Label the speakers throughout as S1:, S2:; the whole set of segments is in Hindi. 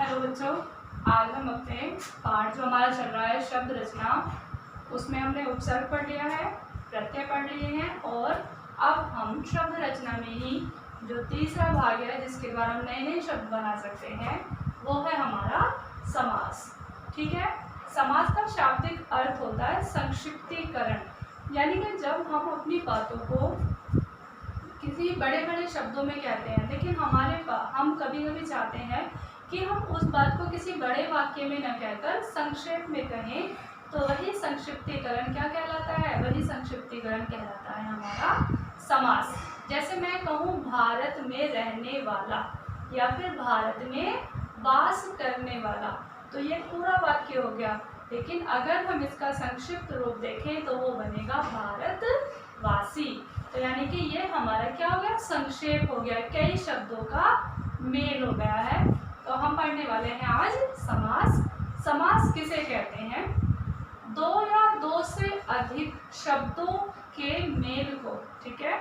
S1: हेलो बच्चों, आज हम अपने पाठ जो हमारा चल रहा है शब्द रचना, उसमें हमने उपसर्ग पढ़ लिया है, प्रत्यय पढ़ लिए हैं और अब हम शब्द रचना में ही जो तीसरा भाग है जिसके द्वारा हम नए नए शब्द बना सकते हैं वो है हमारा समास। ठीक है, समास का शाब्दिक अर्थ होता है संक्षिप्तीकरण, यानी कि जब हम अपनी बातों को किसी बड़े बड़े शब्दों में कहते हैं लेकिन हम कभी कभी चाहते हैं कि हम उस बात को किसी बड़े वाक्य में न कहकर संक्षेप में कहें, तो वही संक्षिप्तीकरण क्या कहलाता है? वही संक्षिप्तीकरण कहलाता है हमारा समास। जैसे मैं कहूँ भारत में रहने वाला या फिर भारत में वास करने वाला, तो ये पूरा वाक्य हो गया, लेकिन अगर हम इसका संक्षिप्त रूप देखें तो वो बनेगा भारतवासी। तो यानी कि ये हमारा क्या हो गया? संक्षेप हो गया, कई शब्दों का मेल हो गया है। तो हम पढ़ने वाले हैं आज समास। समास किसे कहते हैं? दो या दो से अधिक शब्दों के मेल को, ठीक है,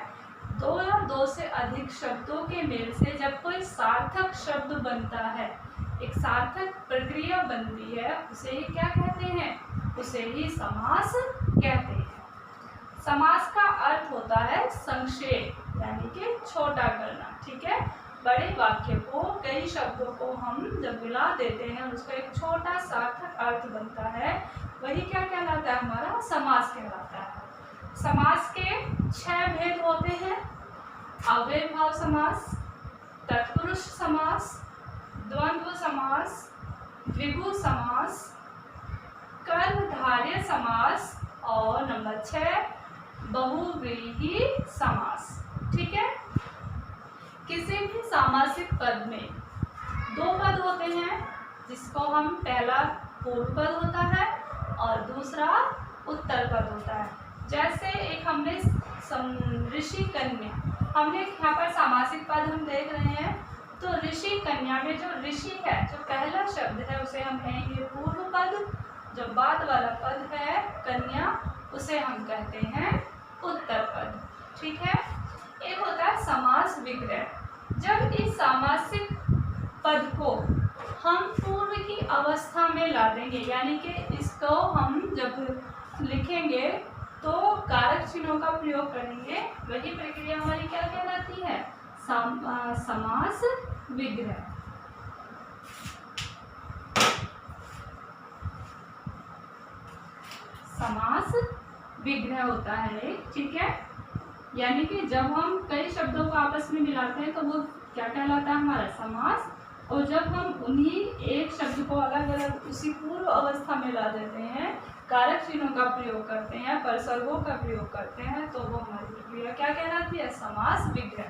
S1: दो या दो से अधिक शब्दों के मेल से जब कोई सार्थक शब्द बनता है, एक सार्थक प्रक्रिया बनती है, उसे ही क्या कहते हैं? उसे ही समास कहते हैं। समास का अर्थ होता है संक्षेप, यानी कि छोटा करना। ठीक है, बड़े वाक्य को, कई शब्दों को हम जब मिला देते हैं और उसका एक छोटा सार्थक अर्थ बनता है, वही क्या कहलाता है? हमारा समास कहलाता है। समास के 6 भेद होते हैं: अव्ययभाव समास, तत्पुरुष समास, द्वंद्व समास, द्विगु समास, कर्मधारय समास और नंबर 6 बहुव्रीहि समास। ठीक है, किसी भी सामासिक पद में 2 पद होते हैं, जिसको हम पहला पूर्व पद होता है और दूसरा उत्तर पद होता है। जैसे एक हमने ऋषि कन्या, हमने यहाँ पर सामासिक पद हम देख रहे हैं, तो ऋषि कन्या में जो ऋषि है, जो पहला शब्द है, उसे हम कहेंगे पूर्व पद, जो बाद वाला पद है कन्या, उसे हम कहते हैं उत्तर पद। ठीक है, एक होता है समास विग्रह। जब इस सामासिक पद को हम पूर्व की अवस्था में ला देंगे, यानी कि इसको हम जब लिखेंगे तो कारक चिन्हों का प्रयोग करेंगे, वही प्रक्रिया हमारी क्या कहलाती है? समास विग्रह। समास विग्रह होता है। ठीक है, यानी कि जब हम कई शब्दों को आपस में मिलाते हैं तो वो क्या कहलाता है? हमारा समास। और जब हम उन्हीं एक शब्द को अलग अलग उसी पूर्व अवस्था में ला देते हैं, कारक चिन्हों का प्रयोग करते हैं, परसर्गों का प्रयोग करते हैं, तो वो हमारी प्रक्रिया क्या कहलाती है? समास विग्रह।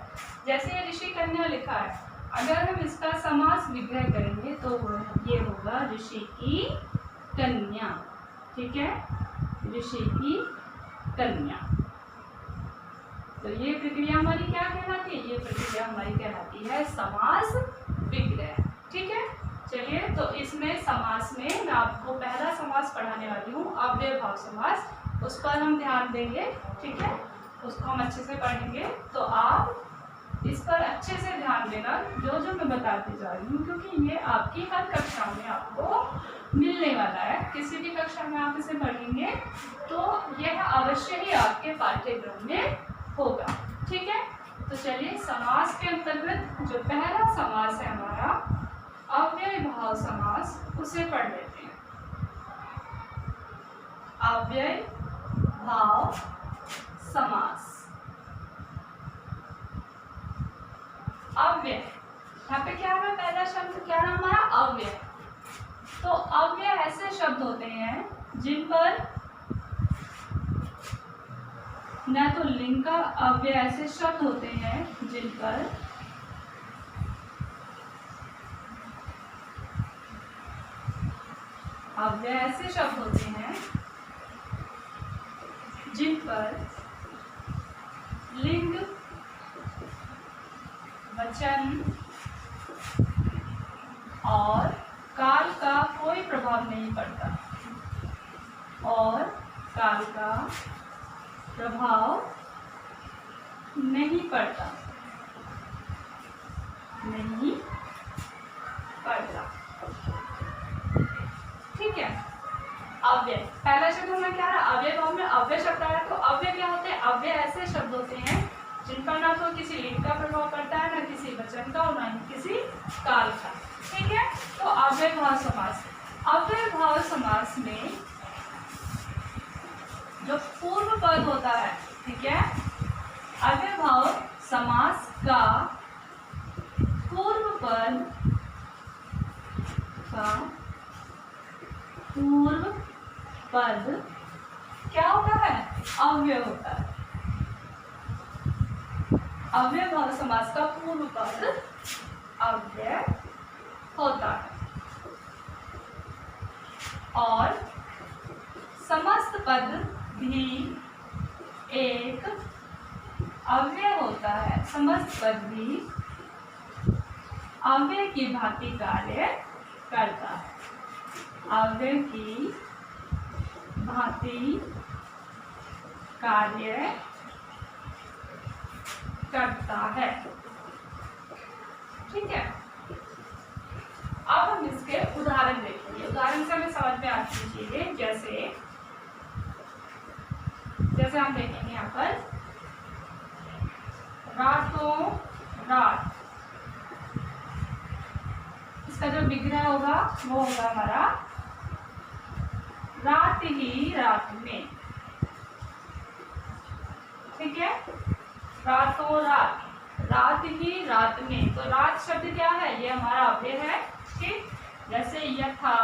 S1: जैसे ऋषि कन्या लिखा है, अगर हम इसका समास विग्रह करेंगे तो ये होगा ऋषि की कन्या। ठीक है, ऋषि की कन्या। तो ये प्रक्रिया हमारी क्या कहलाती है? ये प्रक्रिया हमारी कहलाती है समास विग्रह। ठीक है, चलिए, तो इसमें समास में मैं आपको पहला समास पढ़ाने वाली हूँ, अव्ययभाव समास। उस पर हम ध्यान देंगे। ठीक है, उसको हम अच्छे से पढ़ेंगे, तो आप इस पर अच्छे से ध्यान देना जो जो मैं बताती जा रही हूँ, क्योंकि ये आपकी हर कक्षा में आपको मिलने वाला है। किसी भी कक्षा में आप इसे पढ़ेंगे तो यह अवश्य ही आपके पाठ्यक्रम में होगा। ठीक है, तो चलिए, समास के अंतर्गत जो पहला समास है हमारा अव्ययभाव समास, उसे पढ़ लेते हैं। अव्ययभाव समास। अव्यय, यहाँ पे क्या है? पहला शब्द क्या है हमारा? अव्यय। तो अव्यय ऐसे शब्द होते हैं जिन पर न तो लिंग का अव्यय, ऐसे शब्द होते हैं जिन पर अव्यय ऐसे शब्द होते हैं जिन पर लिंग, वचन और काल का कोई प्रभाव नहीं पड़ता, और काल का प्रभाव नहीं पड़ता, नहीं पड़ता। तो किसी लिंग का प्रभाव पड़ता है, न किसी वचन का और न ही किसी काल का। ठीक है। तो अव्ययभाव समास, अव्ययभाव समास में जो पूर्व पद होता है, ठीक है, अव्ययभाव समास का पूर्व पद क्या होता है? अव्यय होता है। अव्ययभाव समास का पूर्व पद अव्यय होता है और समस्त पद भी एक अव्यय होता है। समस्त पद भी अव्यय की भांति कार्य करता है। अव्यय की भांति कार्य करता है। ठीक है। अब हम इसके उदाहरण देखेंगे। उदाहरण से हमें समझ में आती चीजें, जैसे हम देखेंगे यहाँ पर रातों रात, इसका जो विग्रह होगा वो होगा हमारा रात ही रात में। ठीक है। रातों रात, रात ही रात में, तो रात शब्द क्या है? ये हमारा अव्यय है। ठीक। जैसे यथा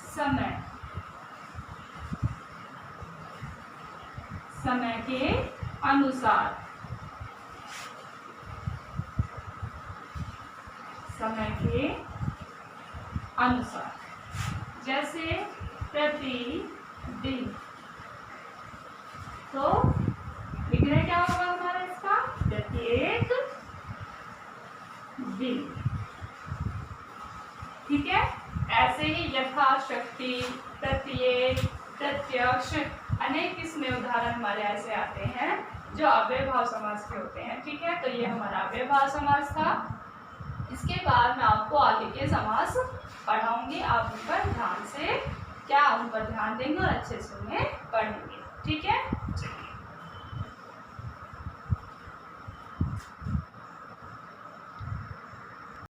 S1: समय, समय के अनुसार, समय के अनुसार। जैसे प्रतिदिन, तो विग्रह क्या होगा हमारा इसका? प्रत्येक दिन। ठीक है। ऐसे ही यथाशक्ति, प्रत्येक, प्रत्यक्ष, अनेक इसमें उदाहरण हमारे ऐसे आते हैं जो अव्ययभाव समास के होते हैं। ठीक है। तो ये हमारा अव्ययभाव समास था। इसके बाद मैं आपको आगे के समास पढ़ाऊंगी। आप उन पर ध्यान से उन पर ध्यान देंगे और अच्छे से उन्हें पढ़ेंगे। ठीक है।